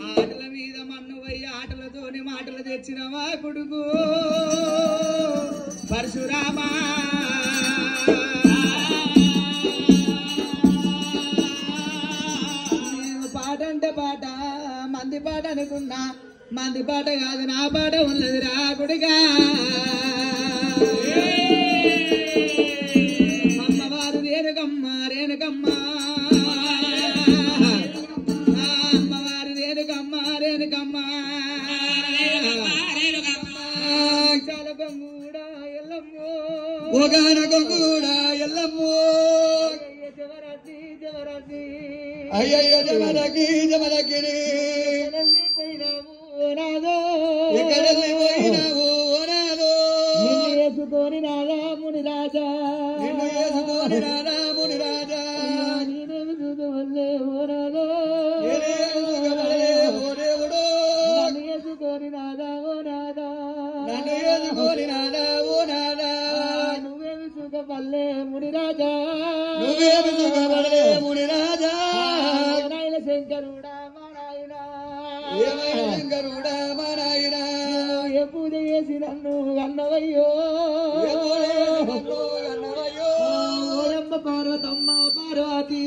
ఆటల మీద మన్ను పోయి ఆటలతోని మాటలు తెచ్చినవా కొడుకు పరశురామా పాట అంటే పాట మంది పాట అనుకున్నా మంది పాట కాదు నా పాట ఉన్నది రా కొడుగా అమ్మవారు రేణుకమ్మ రేణుకమ్మ అమ్మవారు రేణుకమ్మ రేణుకమ్మ చాలకొంగూడా ఎల్లమ్మో ఒకనకొంగూడా ఎల్లమ్మో జవరతి జవరతి అయ్యయ్యో జవరకి జవరకిని పోయినావు నాదో ఎక్కడెళ్ళి పోయినావు నాదో నిన్ను వేసుకొని రాధా ముని రాజా నిన్ను వేసుకొని రాధా ముని రాజా నేనేమి చూడవల్లే ఓ నాదో ఓ దేవుడు నన్ను వేసుకొని రాధా ఓ నాదా నన్ను వేసుకొని రాధా ఓ నాదా నువ్వేమి సుఖపల్లే ముని రాజా నువ్వేమి సుఖపల్లే ముని రాజా నాయన శంకరుడా మా నాయన శంకరుడా మా నాయన ఏ పూజ చేసి నన్ను అన్నవయ్యో ఓయమ్మ పార్వతమ్మ పార్వతి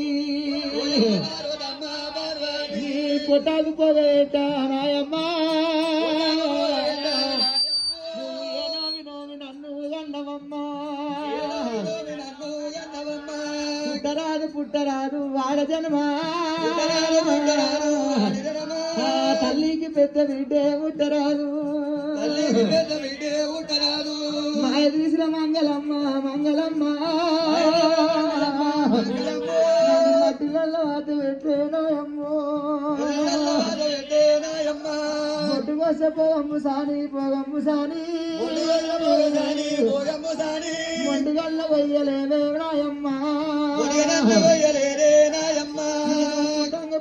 కొట్టాకు పోవేట నాయమ్మ నన్ను అన్నవమ్మ పుట్టరాదు పుట్టరాదు వాడ జన్మ తల్లికి పెద్ద బిడ్డే పుట్టరాదు మాయ తీసిన మంగళమ్మ మంగళమ్మ మట్టిగల్ల వాత పెట్టేనాయమ్మో బొట్టు కోసే పోగమ్ము సాని పోగమ్ము సాని మొండిగల్ల వయ్యలేవే నాయమ్మ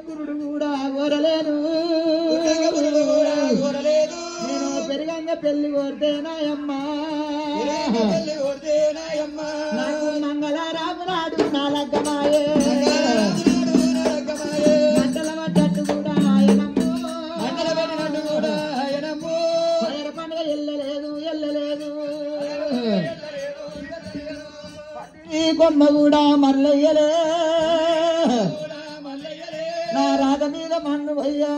పురుడు కూడా కోరలేను నేను పెరిగంగ పెళ్లి కోరితే నాయమ్మ నాకు మంగళరాము నాడు నా లగ్గమాయే మంటల పడ్డట్టు కూడా ఆయనమ్మో పైర పండుగ ఎల్లలేదు ఎల్లలేదు ఈ కొమ్మ కూడా మల్లయ్యలే నా రాధ మీద మన్ను వయ్యా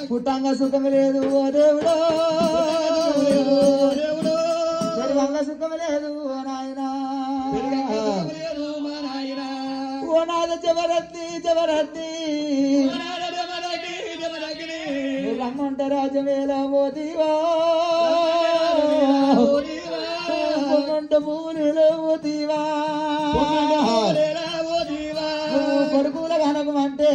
పుట్టంగా సుఖం లేదు ఓ దేవుడు పెరుగంగా సుఖం లేదు ఓ నాయన ఓ నాద జవరత్తి జవరత్తి రమ్మంట రాజమేళ ఓ దీవా పూనిలో ఓ దీవా కొడుకుల కనకమంటే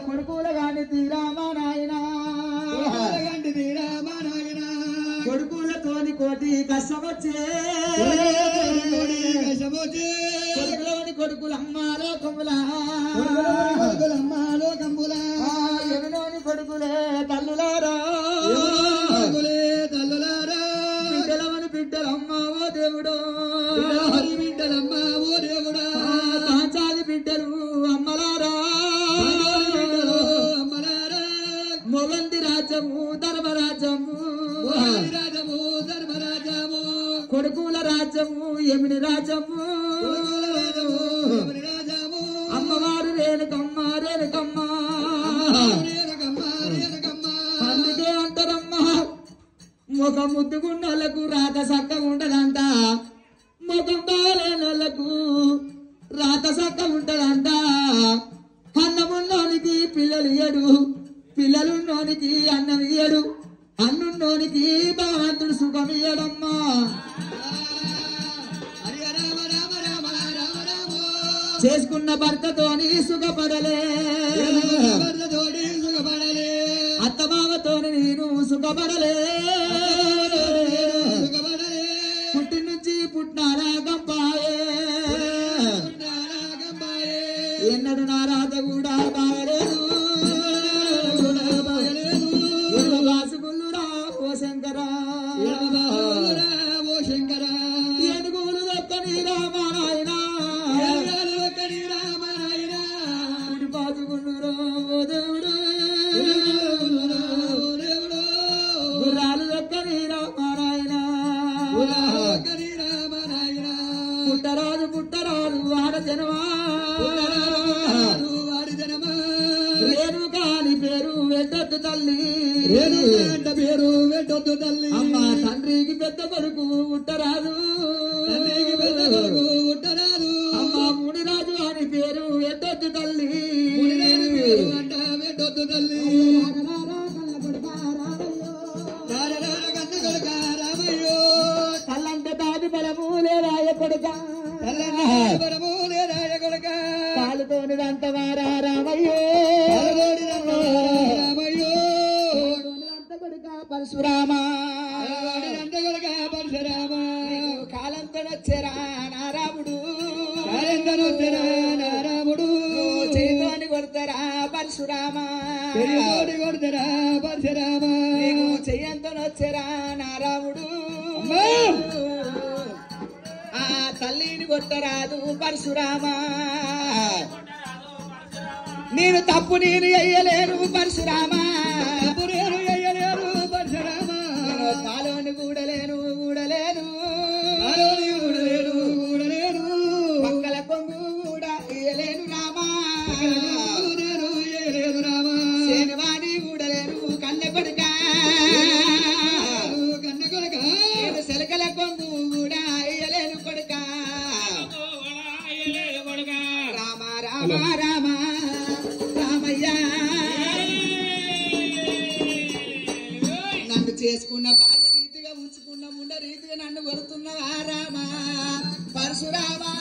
కొడుకుల కాని తీరామా నాయన కొడుకులతోని కోటి కష్టమొచ్చే కొడుకులోని కొడుకులమ్మాలో కమ్ములా ఎవరిలోని కొడుకులే తల్లులారా బిడ్డలమని బిడ్డలమ్మా ఓ దేవుడు బిడ్డలమ్మా ఓ దేవుడా కాంచాలి బిడ్డలు అమ్మలారా మొగంది రాజ్యము ధర్మరాజ్యము కొడుకుల రాజ్యము ఎమిని రాజ్యము అమ్మవారు రేణుకమ్మ రేణుకమ్మ అందుకే అంటారమ్మ ముఖం ముద్దుకున్నోళ్లకు రాత సక్కగా ఉండదంట ముఖం బాలేనోళ్లకు రాత సక్కగా ఉంటదంట అన్నమున్నోనికి పిల్లలు ఇయ్యడు పిల్లలున్నోనికి అన్నం ఇయ్యడు అన్నున్నోనికి భగవంతుడు సుఖం ఇయ్యడమ్మా చేసుకున్న భర్తతోని సుఖపడలే అత్తమామతోని నేను సుఖపడలే పుట్టి నుంచి పుట్టినారా గంపాయే ఎన్నడు నా రాత కూడా బాగలేదు వాసుకుల్లురా ఓ శంకరా ఓ శంకర రామ నాయన పుట్టరాదు పుట్టరాదు వాడ జనమా వాడి జనమా రేణు కాని పేరు వెట్టొద్దు తల్లి రేణుక పేరు వెట్టొద్దు తల్లి అమ్మ తండ్రికి పెద్ద కొడుకు పుట్టరాదు తండ్రికి పెద్ద కొడుకు పుట్టరాదు అమ్మ మునిరాజు అని పేరు వెట్టొద్దు తల్లి మునిరాజు పేరు అంట వెట్టొద్దు తల్లి రామయ్యో తల్లంత తాది బలమూలే రాయ కొడుక బలమూలే రాయ కొడుక కాలుతోని దంతవారా రామయ్యో రామయ్యో కొడుక పరశురామా కొడుక పరశురామ కాలంతో వచ్చరా నారాముడు నారాముడు చేతోని కొడతారా పరశురామా కొడతారా పరశురామ చెయ్యంతో వచ్చరా నారాముడు ఆ తల్లిని కొట్టరాదు పరశురామా నేను తప్పు నేను ఎయ్యలేను పరశురామా పాలోని కూడలేను పక్కల కొంగు కూడా ఇయ్యలేను రామా శనివాణి కూడలేను కన్నె కొడుక సెలకల కొంగు కూడా ఇయ్యలేను కొడుక రామ రామ రామ రామయ్యా నన్ను చేసుకున్న భార్య రీతిగా ఉంచుకున్న ముండ రీతిగా నన్ను కొడుతున్నవా రామ పరశురామా